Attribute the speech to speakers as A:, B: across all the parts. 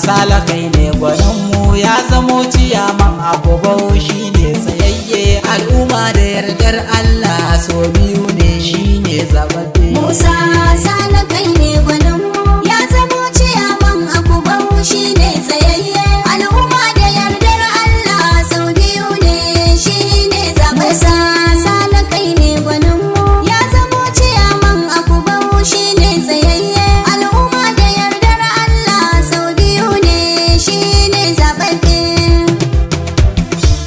A: Sala kai ne gwaninmu ya zamo ciyaman Akubau shi ne tsayayye al'umma da yardar Allah so biyu ne shi ne zababbe.
B: Musa Sala kai ne gwaninmu ya zamo ciyaman Akubau shi ne tsayayye al'umma da yardar Allah sau biyu ne shi ne zababbe. Musa Sala kai ne gwaninmu ya zamo ciyaman Akubau shi ne tsayayye al'umma da yardar Allah sau biyu ne shi ne zababbe.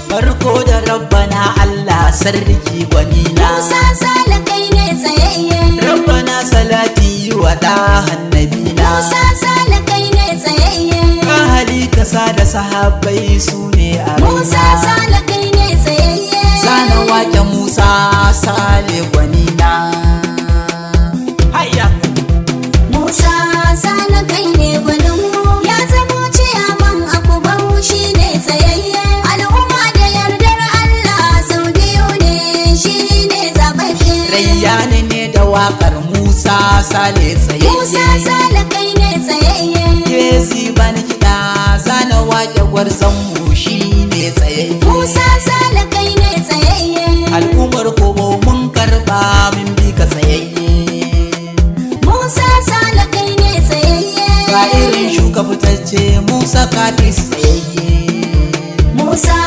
A: Farko da rabbana Allah sarki gwanina.
B: Musa Sala kai ne tsayayye.
A: Rabbana salati wa da hannabina.
B: Musa Sala kai ne tsayayye.
A: Ahali kasa da sahabbai su ne a raina.
B: Musa Sala kai ne tsayayye.
A: Zana wake Musa Sale gwanina. Hayya!
B: Musa Sala kai ne gwaninmu ya zamo ciyaman Akubau shi ne tsayayye al'umma da yardar Allah sau biyu ne shi ne zababbe.
A: Rayyani ne da wakar Musa Sale tsayayye.
B: Musa Sala kai ne tsayayye.
A: Kezi bani kiɗa zana wake gwarzon mu shi ne tsayayye.
B: Musa Sala kai ne tsayayye.
A: Al'ummar kobo mun karɓa min bi ka tsayayye.
B: Musa Sala kai ne tsayayye.
A: Ga irin shuka fitacce Musa Kafis tsayayye.
B: Musa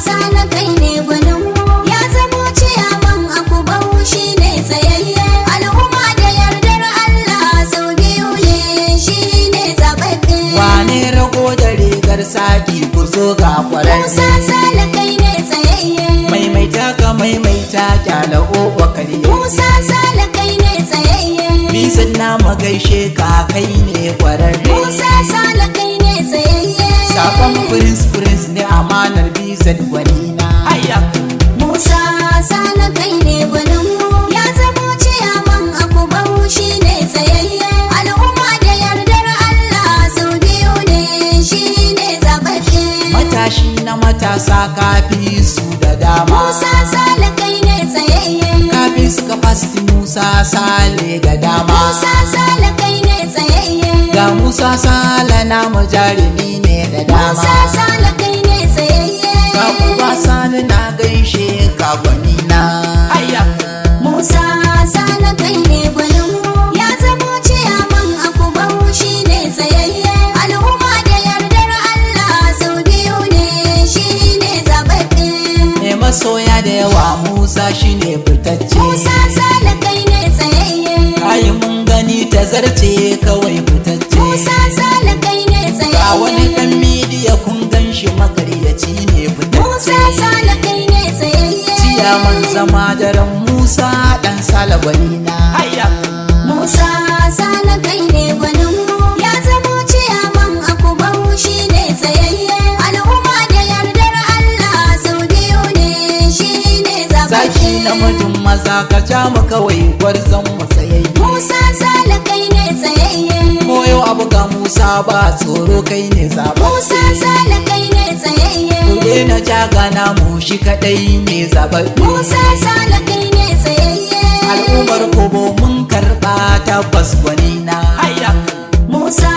B: Sala kai ne gwaninmu ya zamo ciyaman Akubau shi ne tsayayye al'umma da yardar Allah sau biyu ne shi ne zababbe.
A: Wane rago da rigar saki kurzo ga
B: Musa
A: kwararre.
B: Sala kai ne tsayayye.
A: Maimaita ka maimaita kyala ƙoƙo karye.
B: Musa Sala kai ne tsayayye.
A: Bisan na magaishe ka kai ne kwararre.
B: Musa Sala kai ne tsayayye.
A: Sakon prince ne amanar bisan gwanina. Hayya!
B: Musa Sala kai ne gwaninmu ya zamo ciyaman Akubau shi ne tsayayye al'umma da yardar Allah sau biyu ne shi ne zababbe.
A: Matashi na matasa kafi su da dama.
B: Musa Sala kai ne tsayayye.
A: Kafi su capacity Musa Sale ga dama.
B: Musa Sala kai ne tsayayye.
A: Ga Musa Sale namu jarumi ne da
B: Musa
A: dama.
B: Sala kai ne tsayayye.
A: Ga uba Sani na gaishe ka gwanina. Hayya!
B: Musa Sala kai ne gwaninmu ya zamo ciyaman Akubau shi ne tsayayye al'umma da yardar Allah sau biyu ne shi ne zababbe.
A: Me masoya da yawa Musa shine fitacce.
B: Musa Sala kai ne tsayayye.
A: Kayi mun gani ta zarce kawai fitacce.
B: Musa Sala kai ne
A: Ga wani
B: tsayayye.
A: dan midiya kun gan shi makaryaci ne
B: Musa
A: fitacce.
B: Sala kai ne tsayayye.
A: Ciyaman zama daren Musa dan Sale gwanina. Hayya!
B: Musa Sala kai ne gwaninmu ya zamo ciyaman Akubau shi ne tsayayye al'umma da yardar Allah sau biyu ne shi ne zababbe.
A: Zaki namijin maza ka ja mu kawai gwarzon mu tsayayye.
B: Musa Sala kai ne tsayayye.
A: Koyo abu ga Musa ba tsoro kai ne zaɓa.
B: Musa Sala kai ne tsayayye.
A: Kuɗe na jagana mu shi kaɗai ne zaɓaɓɓe.
B: Musa Sala kai ne tsayayye.
A: Al'ummar kobo mun karɓa tabbas gwanina. Hayya!
B: Musa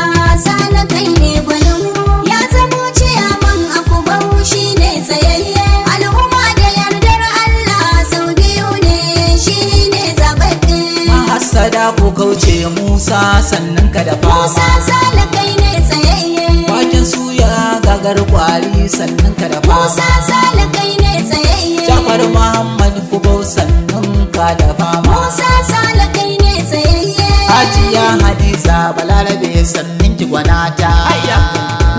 B: Sala kai ne gwaninmu ya zamo ciyaman Akubau shi ne tsayayye al'umma da yardar Allah sau biyu ne shi ne zababbe.
A: Mahassada ko kauce Musa sannan ka da
B: Musa
A: fama.
B: Sala kai ne tsayayye.
A: Waken suya gagar kwari sannan ka da
B: Musa
A: fama.
B: Sala kai ne tsayayye.
A: Jafar Muhammad Kubau sannan ka da fama.
B: Musa Sala kai ne tsayayye.
A: Hajiya Hadiza Balarabe sannan ki gwanata. Hayya!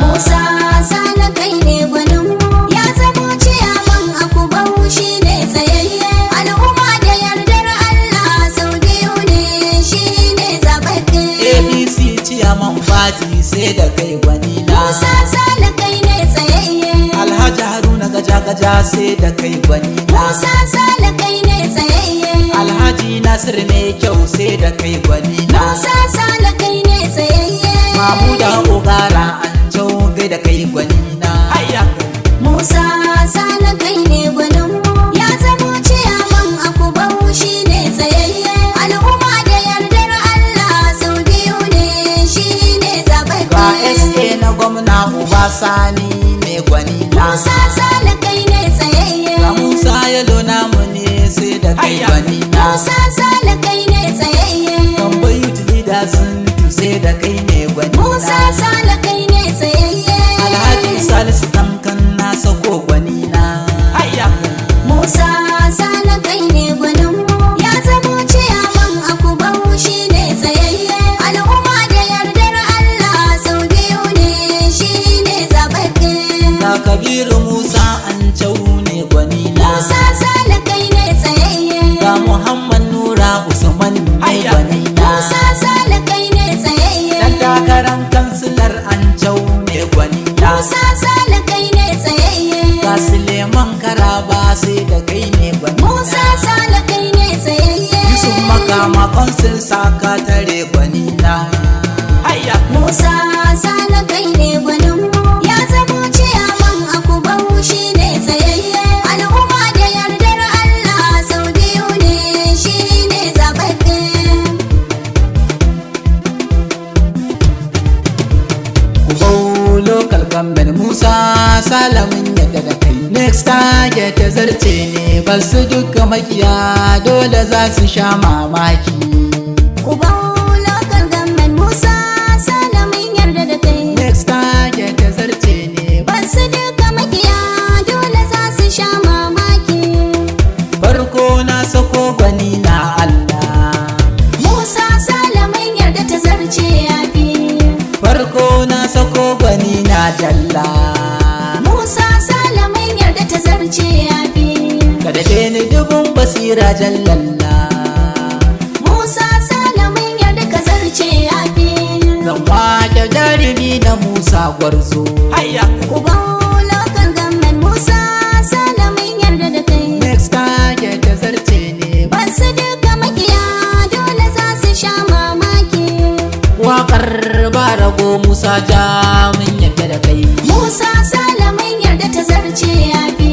B: Musa Sala kai ne gwaninmu ya zamo ciyaman Akubau shi ne tsayayye al'umma da yardar Allah sau biyu ne shi ne zababbe.
A: ABC ciyaman Fati sai da kai gwanina.
B: Musa Sala kai ne tsayayye.
A: Alhaji Haruna gaja sai da kai gwanina.
B: Musa Sala kai ne tsayayye.
A: Alhaji Nasir mai kyau sai da kai gwanina.
B: Musa Sala kai ne tsayayye.
A: Mamuda Ogara an gai da kai gwanina. Hayya!
B: Musa Sala kai ne gwaninmu ya zamo ciyaman Akubau shi ne tsayayye al'umma da yardar Allah sau biyu ne shi ne zababbe.
A: Ga SA na gwamna sun saka tare gwanina. Hayya
B: Musa Sale kai ne gwanin mu ya zamo ciyaman Akubau shi ne tsayayye al'umma da yardar Allah sau biyu ne shi ne zaɓaɓɓe.
A: Kubau local government Musa Sale mun yadda da kai. Next target ta zarce ne basu duka makiya dole za su sha mamaki.
B: Kubau local government Musa Sale mun yarda da kai.
A: Next target ta zarce ne
B: Basu duka makiya dole za su sha mamaki.
A: farko na sako gwani na Allah.
B: Musa Sale mun yarda ta zarce yafi.
A: Farko na sako gwani na Jalla.
B: Musa Sale mun yarda ta zarce yafi.
A: Kada ke ni dubun basira Jallalla.
B: Musa Sale mun yarda ka zarce yafi.
A: Zan wake jarumi na Musa Gwarzo. Hayya
B: Kubau local government Musa Sale mun yarda da kai.
A: next target ta zarce ne.
B: Basu duka makiya dole za su sha mamaki.
A: Waƙar barago Musa ja mun yadda da kai.
B: Musa Sale mun yarda ta zarce yafi.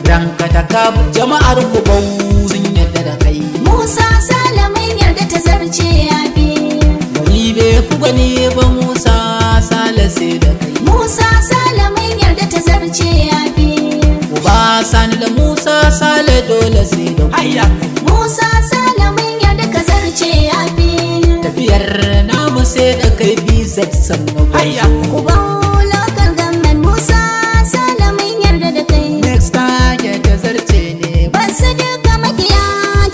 A: Ranka ta kaf jama'ar Kubau sun yadda da kai.
B: Musa Sale mun yarda ta zarce yafi.
A: Gwani bai fi gwani ba Musa Sale sai da kai.
B: Musa Sale mun yarda ta zarce yafi.
A: Uba Sani da Musa Sale dole sai da kai.
B: Musa Sale mun yarda ka zarce yafi.
A: Tafiyar namu sai da kai bizet sannan Gwarzo.
B: Kubau local government Musa Sale mun yarda da kai.
A: Next target ta zarce ne.
B: Basu duka makiya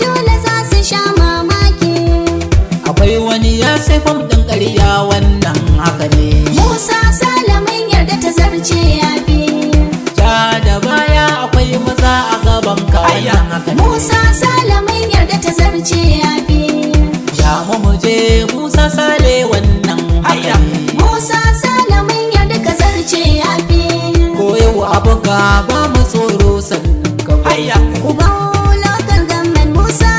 B: dole za su sha mamaki.
A: Akwai wani ya sai fam ɗin ƙarya wannan haka ne.
B: Musa Sale mun yarda ta zarce yafi.
A: Ja da baya akwai maza a gaban ka wannan haka ne.
B: Musa Sale mun yarda ta zarce yafi.
A: Ja mu je Musa Sale wannan haka ne.
B: Musa Sale mun yarda ka zarce yafi.
A: Ko yau abu ka ba mu tsoro sannan ka baya.
B: Kubau local government Musa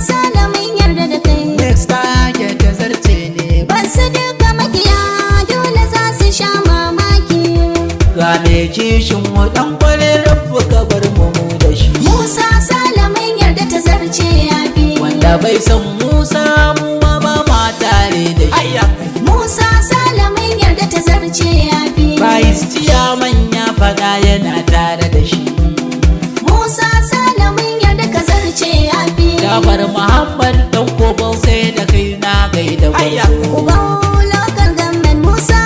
B: Sale mun yarda da kai.
A: Next target ta zarce ne.
B: Basu duka makiya dole za su sha mamaki.
A: Ga me kishin mu dan kwale rabu ka bar mu da shi.
B: Musa Sale mun yarda ta zarce yafi.
A: Wanda bai san Musa mu ma ba ma tare da shi.
B: Musa Sale mun yarda ta zarce yafi.
A: Vice Chairman ya faɗa yana tare da shi.
B: Musa Sale mun yarda ka zarce yafi.
A: Jafar Muhammad dan kobau sai da kai na gaida Gwarzo.
B: Kubau local government Musa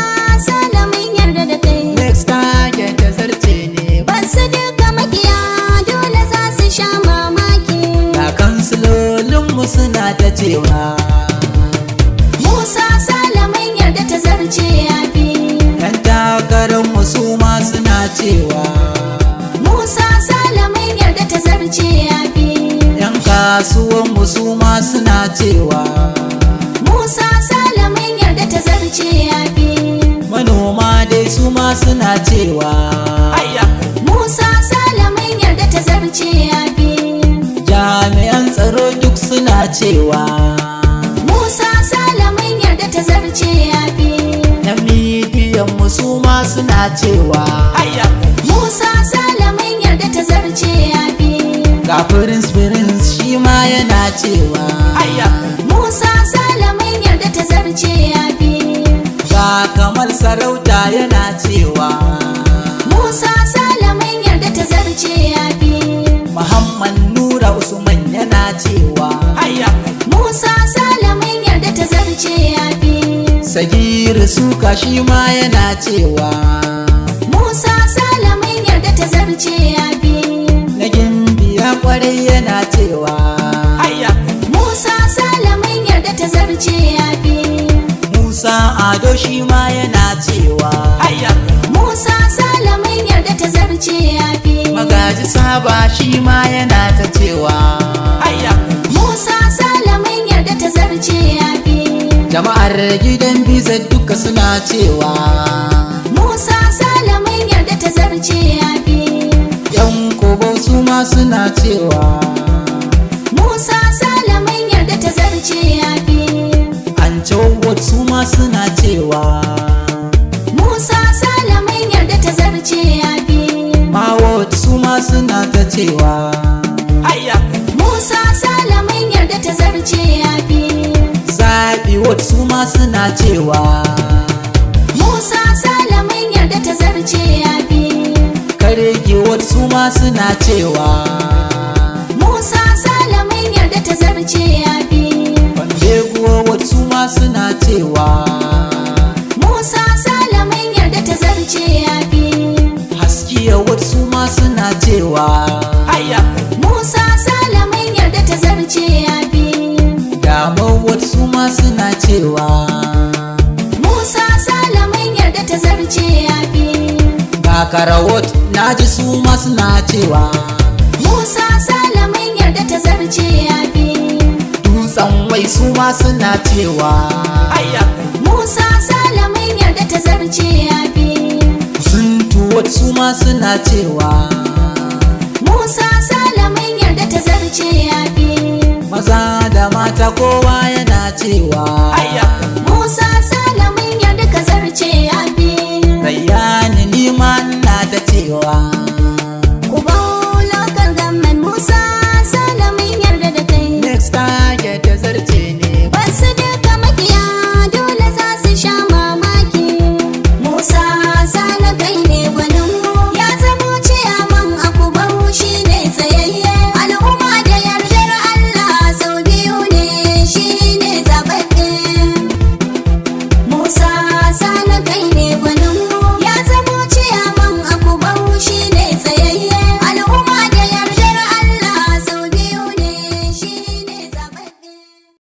B: Sale mun yarda da kai.
A: Next target ta zarce ne.
B: Basu duka makiya dole za su sha mamaki.
A: Ga kansilolin mu suna ta cewa.
B: Musa Sale mun yarda ta zarce yafi.
A: Yan takarar mu su ma suna cewa.
B: Musa Sale mun yarda ta zarce yafi.
A: Yan kasuwan mu su ma suna cewa.
B: Musa Sale mun yarda ta zarce yafi.
A: Manoma dai su ma suna cewa.
B: Musa Sale mun yarda ta zarce yafi.
A: Jami'an tsaro duk suna cewa.
B: Musa Sale mun yarda ta zarce yafi.
A: Yan midiyan mu su ma suna cewa.
B: Musa Sale mun yarda ta zarce yafi.
A: Ga Prince shi ma yana cewa.
B: Musa Sale mun yarda ta zarce yafi.
A: Ga Kamal Sarauta yana cewa.
B: Musa Sale mun yarda ta zarce yafi.
A: Muhammad Nura Usman yana cewa.
B: Musa Sale mun yarda ta zarce yafi.
A: Sagir Suka shi ma yana cewa.
B: Musa Sale mun yarda ta zarce yafi.
A: Na Gimbiya kwarai yana cewa.
B: Musa Sale mun yarda ta zarce yafi.
A: Musa Ado shi ma yana cewa.
B: Musa Sale mun yarda ta zarce yafi.
A: Magaji Saba shi ma yana ta cewa.
B: Musa Sale mun yarda ta zarce yafi.
A: Jama'ar gidan biza duka suna cewa.
B: Musa Sale mun yarda ta zarce yafi.
A: Yan kobo su ma suna cewa.
B: Musa Sale mun yarda ta zarce yafi.
A: ma suna cewa
B: Musa Salamin yarda ta zarce yafi.
A: Mawot su ma suna ta cewa
B: Musa Salamin yarda ta zarce yafi.
A: Zaɓi wot su ma suna cewa
B: Musa Salamin yarda ta zarce yafi.
A: Karegi wot su ma suna cewa
B: Musa Salamin yarda ta zarce yafi.
A: Fambeguwa wot su ma suna cewa
B: Musa Salamin yarda ta zarce yafi.
A: Haskiya wot su ma suna cewa
B: Musa Salamin yarda ta zarce yafi.
A: Damar wot su ma suna cewa
B: Musa Salamin yarda ta zarce yafi.
A: Karawot na ji su ma suna cewa
B: Musa Salamin yarda ta zarce yafi.
A: Dutsen wai su ma suna cewa
B: Musa Salamin yarda ta zarce yafi.
A: Suntuwat su ma suna cewa
B: Musa Salamin yarda ta zarce yafi.
A: maza da mata kowa yana cewa